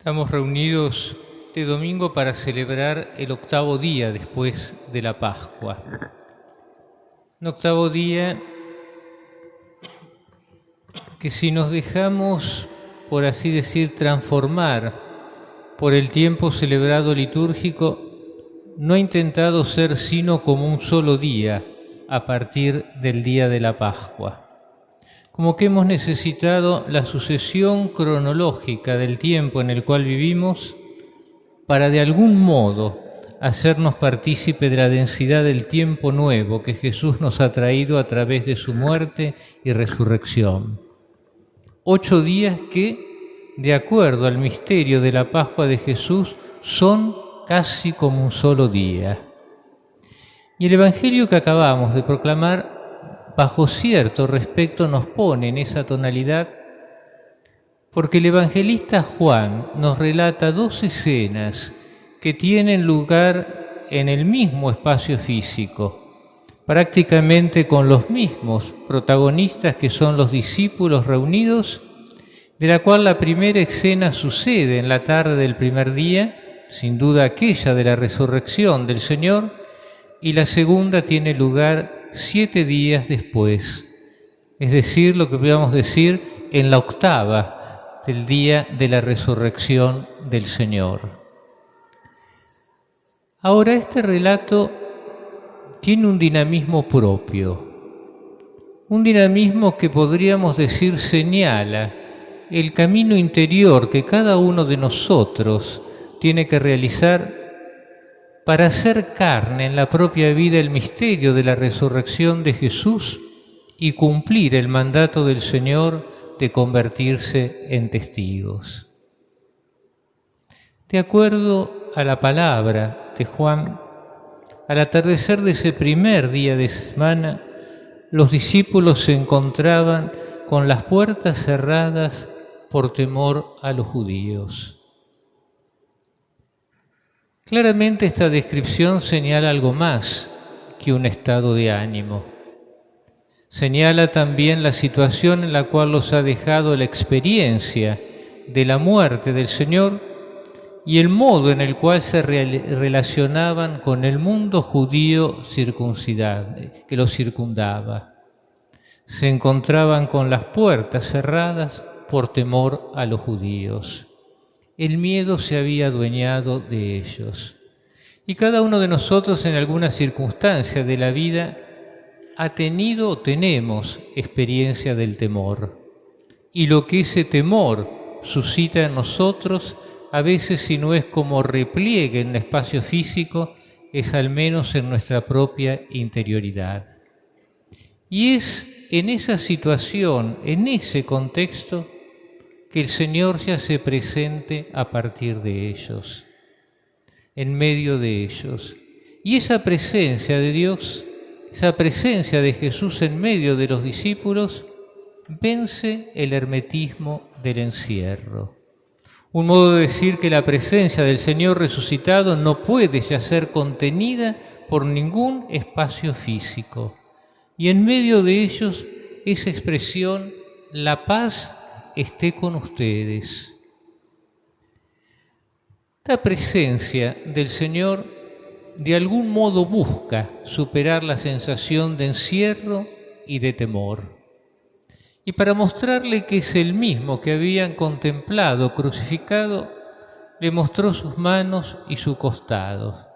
Estamos reunidos este domingo para celebrar el octavo día después de la Pascua. Un octavo día que, si nos dejamos, por así decir, transformar por el tiempo celebrado litúrgico, no ha intentado ser sino como un solo día a partir del día de la Pascua. Como que hemos necesitado la sucesión cronológica del tiempo en el cual vivimos para de algún modo hacernos partícipe de la densidad del tiempo nuevo que Jesús nos ha traído a través de su muerte y resurrección. 8 días que, de acuerdo al misterio de la Pascua de Jesús, son casi como un solo día. Y el Evangelio que acabamos de proclamar, bajo cierto respecto, nos pone en esa tonalidad, porque el evangelista Juan nos relata 2 escenas que tienen lugar en el mismo espacio físico, prácticamente con los mismos protagonistas que son los discípulos reunidos, de la cual la primera escena sucede en la tarde del primer día, sin duda aquella de la resurrección del Señor, y la segunda tiene lugar 7 días después, es decir, lo que podríamos decir en la octava del día de la resurrección del Señor. Ahora, este relato tiene un dinamismo propio, un dinamismo que podríamos decir señala el camino interior que cada uno de nosotros tiene que realizar para hacer carne en la propia vida el misterio de la resurrección de Jesús y cumplir el mandato del Señor de convertirse en testigos. De acuerdo a la palabra de Juan, al atardecer de ese primer día de semana, los discípulos se encontraban con las puertas cerradas por temor a los judíos. Claramente esta descripción señala algo más que un estado de ánimo. Señala también la situación en la cual los ha dejado la experiencia de la muerte del Señor y el modo en el cual se relacionaban con el mundo judío que los circundaba. Se encontraban con las puertas cerradas por temor a los judíos. El miedo se había adueñado de ellos. Y cada uno de nosotros en alguna circunstancia de la vida ha tenido o tenemos experiencia del temor. Y lo que ese temor suscita en nosotros, a veces si no es como repliegue en el espacio físico, es al menos en nuestra propia interioridad. Y es en esa situación, en ese contexto, que el Señor se hace presente a partir de ellos, en medio de ellos. Y esa presencia de Dios, esa presencia de Jesús en medio de los discípulos, vence el hermetismo del encierro. Un modo de decir que la presencia del Señor resucitado no puede ya ser contenida por ningún espacio físico. Y en medio de ellos, esa expresión, la paz esté con ustedes. Esta presencia del Señor de algún modo busca superar la sensación de encierro y de temor. Y para mostrarle que es el mismo que habían contemplado crucificado, le mostró sus manos y su costado.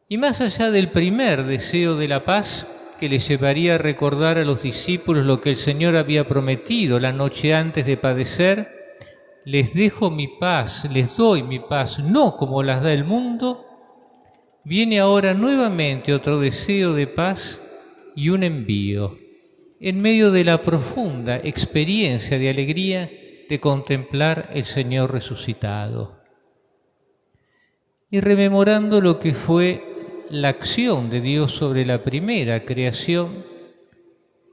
Y más allá del primer deseo de la paz, que les llevaría a recordar a los discípulos lo que el Señor había prometido la noche antes de padecer, les dejo mi paz, les doy mi paz, no como las da el mundo, viene ahora nuevamente otro deseo de paz y un envío, en medio de la profunda experiencia de alegría de contemplar el Señor resucitado. Y rememorando lo que fue la acción de Dios sobre la primera creación,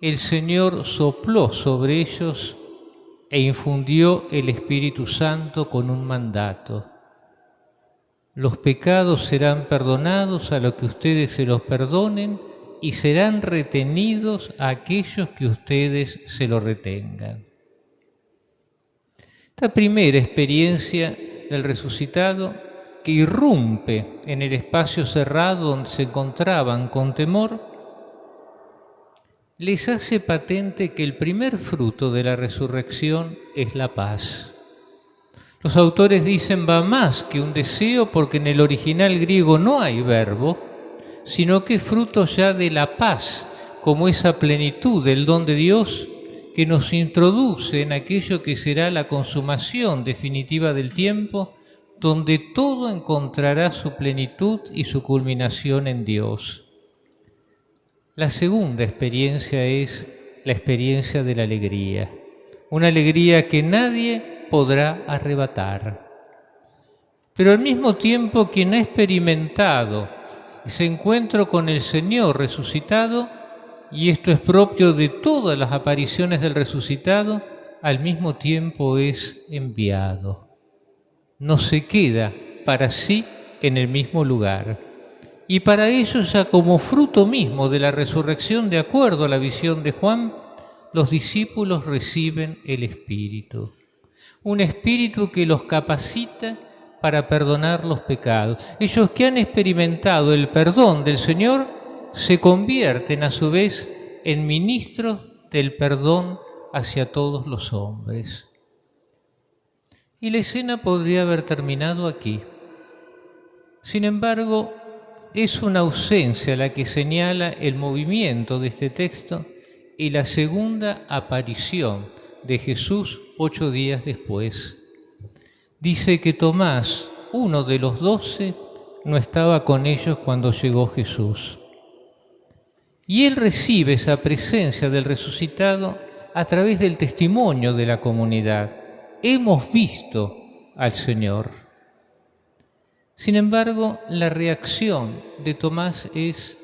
el Señor sopló sobre ellos e infundió el Espíritu Santo con un mandato. Los pecados serán perdonados a los que ustedes se los perdonen y serán retenidos a aquellos que ustedes se lo retengan. Esta primera experiencia del resucitado, que irrumpe en el espacio cerrado donde se encontraban con temor, les hace patente que el primer fruto de la resurrección es la paz. Los autores dicen va más que un deseo porque en el original griego no hay verbo, sino que es fruto ya de la paz, como esa plenitud del don de Dios que nos introduce en aquello que será la consumación definitiva del tiempo, donde todo encontrará su plenitud y su culminación en Dios. La segunda experiencia es la experiencia de la alegría, una alegría que nadie podrá arrebatar. Pero al mismo tiempo, quien ha experimentado ese encuentro con el Señor resucitado, y esto es propio de todas las apariciones del resucitado, al mismo tiempo es enviado. No se queda para sí en el mismo lugar. Y para ello, ya como fruto mismo de la resurrección, de acuerdo a la visión de Juan, los discípulos reciben el Espíritu. Un Espíritu que los capacita para perdonar los pecados. Ellos que han experimentado el perdón del Señor se convierten a su vez en ministros del perdón hacia todos los hombres. Y la escena podría haber terminado aquí. Sin embargo, es una ausencia la que señala el movimiento de este texto y la segunda aparición de Jesús 8 días después. Dice que Tomás, uno de los 12, no estaba con ellos cuando llegó Jesús. Y él recibe esa presencia del resucitado a través del testimonio de la comunidad. Hemos visto al Señor. Sin embargo, la reacción de Tomás es: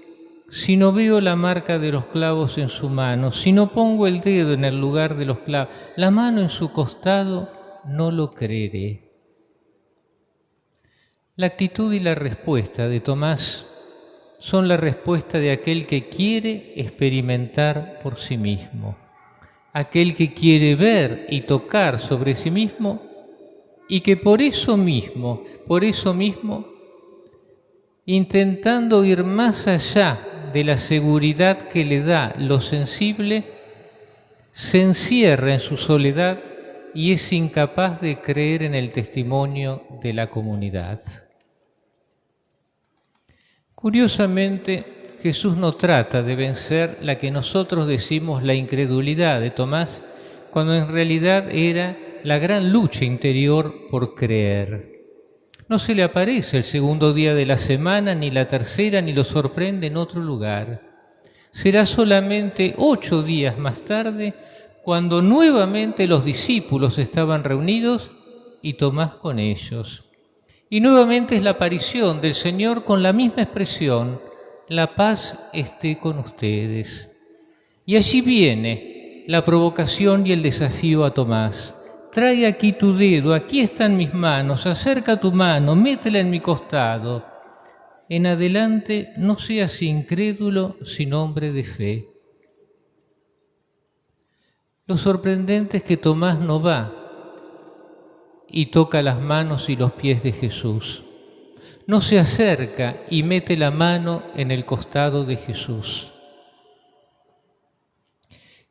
si no veo la marca de los clavos en su mano, si no pongo el dedo en el lugar de los clavos, la mano en su costado, no lo creeré. La actitud y la respuesta de Tomás son la respuesta de aquel que quiere experimentar por sí mismo, aquel que quiere ver y tocar sobre sí mismo, y que por eso mismo, intentando ir más allá de la seguridad que le da lo sensible, se encierra en su soledad y es incapaz de creer en el testimonio de la comunidad. Curiosamente, Jesús no trata de vencer la que nosotros decimos la incredulidad de Tomás, cuando en realidad era la gran lucha interior por creer. No se le aparece el segundo día de la semana, ni la tercera, ni lo sorprende en otro lugar. Será solamente 8 días más tarde, cuando nuevamente los discípulos estaban reunidos y Tomás con ellos. Y nuevamente es la aparición del Señor con la misma expresión: la paz esté con ustedes. Y allí viene la provocación y el desafío a Tomás. Trae aquí tu dedo, aquí están mis manos, acerca tu mano, métela en mi costado. En adelante no seas incrédulo, sino hombre de fe. Lo sorprendente es que Tomás no va y toca las manos y los pies de Jesús. No se acerca y mete la mano en el costado de Jesús.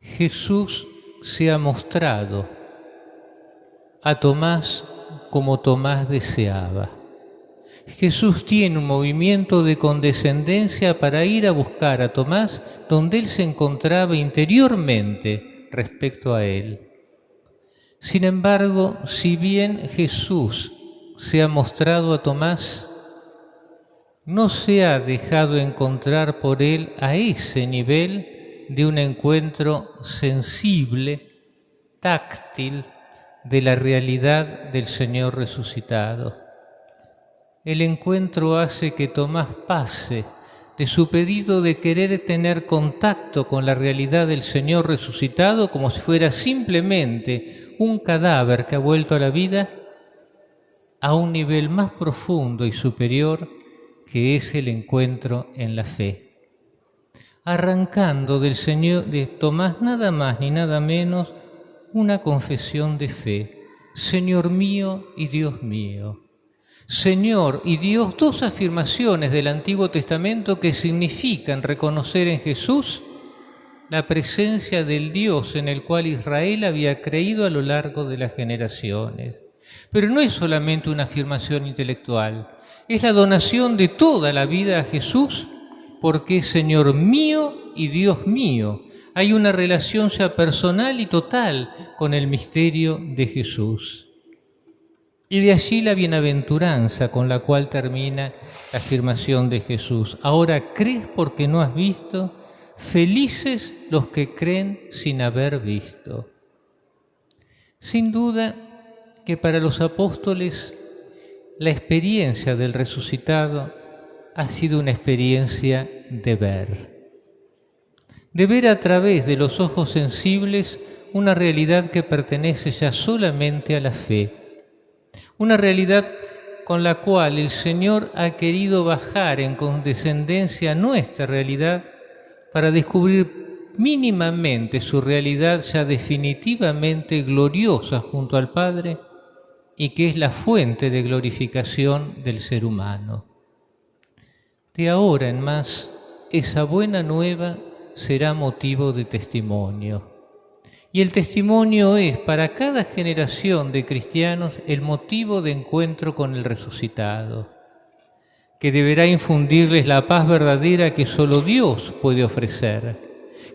Jesús se ha mostrado a Tomás como Tomás deseaba. Jesús tiene un movimiento de condescendencia para ir a buscar a Tomás donde él se encontraba interiormente respecto a él. Sin embargo, si bien Jesús se ha mostrado a Tomás, no se ha dejado encontrar por él a ese nivel de un encuentro sensible, táctil, de la realidad del Señor resucitado. El encuentro hace que Tomás pase de su pedido de querer tener contacto con la realidad del Señor resucitado como si fuera simplemente un cadáver que ha vuelto a la vida, a un nivel más profundo y superior que es el encuentro en la fe. Arrancando del Señor, de Tomás, nada más ni nada menos una confesión de fe, Señor mío y Dios mío. Señor y Dios, dos afirmaciones del Antiguo Testamento que significan reconocer en Jesús la presencia del Dios en el cual Israel había creído a lo largo de las generaciones. Pero no es solamente una afirmación intelectual, es la donación de toda la vida a Jesús, porque es Señor mío y Dios mío. Hay una relación ya personal y total con el misterio de Jesús. Y de allí la bienaventuranza con la cual termina la afirmación de Jesús. Ahora crees porque no has visto, felices los que creen sin haber visto. Sin duda que para los apóstoles la experiencia del resucitado ha sido una experiencia de ver a través de los ojos sensibles una realidad que pertenece ya solamente a la fe, una realidad con la cual el Señor ha querido bajar en condescendencia a nuestra realidad para descubrir mínimamente su realidad ya definitivamente gloriosa junto al Padre y que es la fuente de glorificación del ser humano. De ahora en más, esa buena nueva será motivo de testimonio. Y el testimonio es para cada generación de cristianos el motivo de encuentro con el resucitado, que deberá infundirles la paz verdadera que solo Dios puede ofrecer,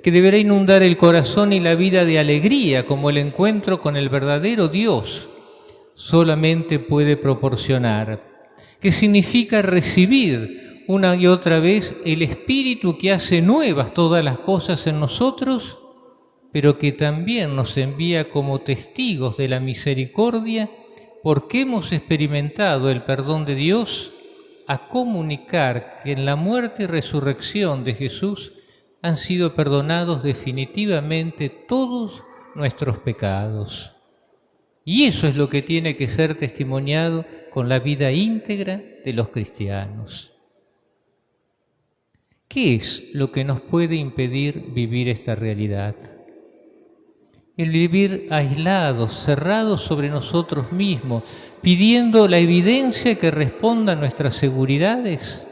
que deberá inundar el corazón y la vida de alegría como el encuentro con el verdadero Dios solamente puede proporcionar, que significa recibir una y otra vez el Espíritu que hace nuevas todas las cosas en nosotros, pero que también nos envía como testigos de la misericordia, porque hemos experimentado el perdón de Dios, a comunicar que en la muerte y resurrección de Jesús han sido perdonados definitivamente todos nuestros pecados. Y eso es lo que tiene que ser testimoniado con la vida íntegra de los cristianos. ¿Qué es lo que nos puede impedir vivir esta realidad? El vivir aislados, cerrados sobre nosotros mismos, pidiendo la evidencia que responda a nuestras seguridades.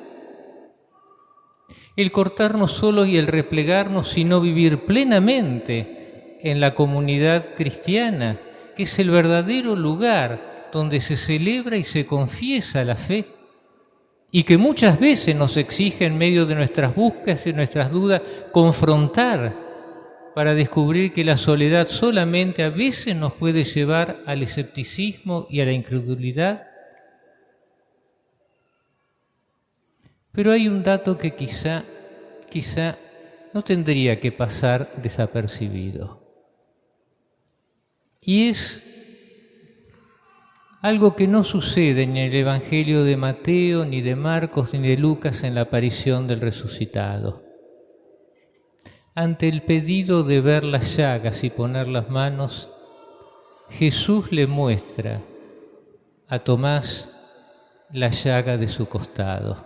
El cortarnos solos y el replegarnos, sino vivir plenamente en la comunidad cristiana, que es el verdadero lugar donde se celebra y se confiesa la fe, y que muchas veces nos exige en medio de nuestras búsquedas y nuestras dudas confrontar para descubrir que la soledad solamente a veces nos puede llevar al escepticismo y a la incredulidad. Pero hay un dato que quizá no tendría que pasar desapercibido. Y es algo que no sucede ni en el Evangelio de Mateo, ni de Marcos, ni de Lucas en la aparición del resucitado. Ante el pedido de ver las llagas y poner las manos, Jesús le muestra a Tomás la llaga de su costado,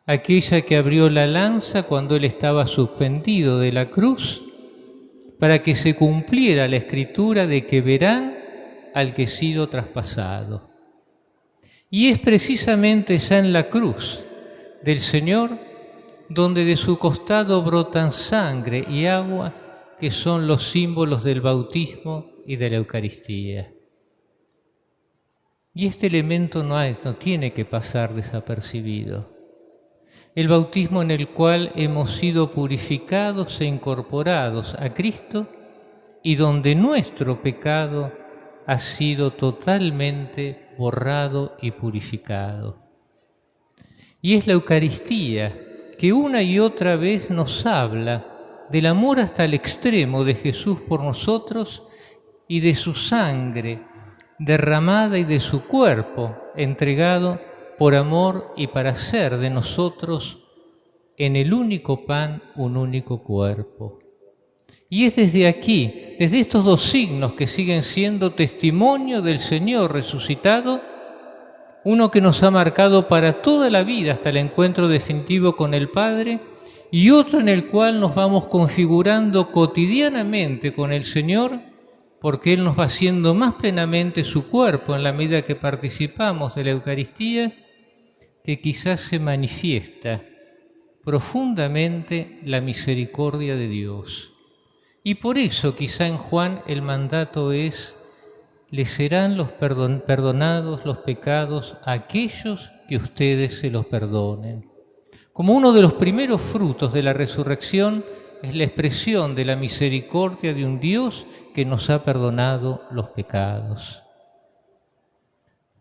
aquella que abrió la lanza cuando él estaba suspendido de la cruz, para que se cumpliera la escritura de que verán al que ha sido traspasado. Y es precisamente ya en la cruz del Señor donde de su costado brotan sangre y agua, que son los símbolos del bautismo y de la Eucaristía. Y este elemento no tiene que pasar desapercibido. El bautismo en el cual hemos sido purificados e incorporados a Cristo y donde nuestro pecado ha sido totalmente borrado y purificado. Y es la Eucaristía que una y otra vez nos habla del amor hasta el extremo de Jesús por nosotros y de su sangre derramada y de su cuerpo entregado por amor y para hacer de nosotros en el único pan un único cuerpo. Y es desde aquí, desde estos dos signos que siguen siendo testimonio del Señor resucitado, uno que nos ha marcado para toda la vida hasta el encuentro definitivo con el Padre, y otro en el cual nos vamos configurando cotidianamente con el Señor porque Él nos va haciendo más plenamente su cuerpo en la medida que participamos de la Eucaristía, que quizás se manifiesta profundamente la misericordia de Dios. Y por eso quizá en Juan el mandato es: les serán perdonados los pecados a aquellos que ustedes se los perdonen. Como uno de los primeros frutos de la resurrección es la expresión de la misericordia de un Dios que nos ha perdonado los pecados.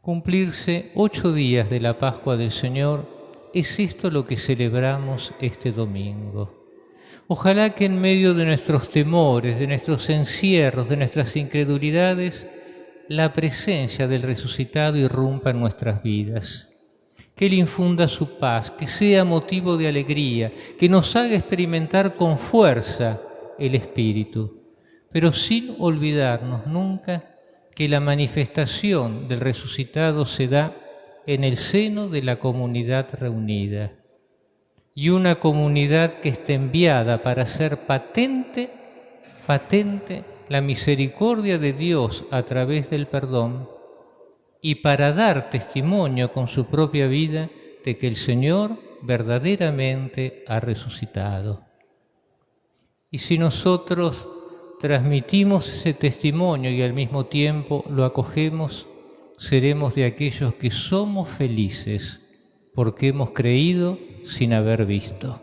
Cumplirse 8 días de la Pascua del Señor, es esto lo que celebramos este domingo. Ojalá que en medio de nuestros temores, de nuestros encierros, de nuestras incredulidades, la presencia del resucitado irrumpa en nuestras vidas. Que Él infunda su paz, que sea motivo de alegría, que nos haga experimentar con fuerza el Espíritu, pero sin olvidarnos nunca que la manifestación del resucitado se da en el seno de la comunidad reunida, y una comunidad que esté enviada para hacer patente la misericordia de Dios a través del perdón, y para dar testimonio con su propia vida de que el Señor verdaderamente ha resucitado. Y si nosotros transmitimos ese testimonio y al mismo tiempo lo acogemos, seremos de aquellos que somos felices porque hemos creído sin haber visto.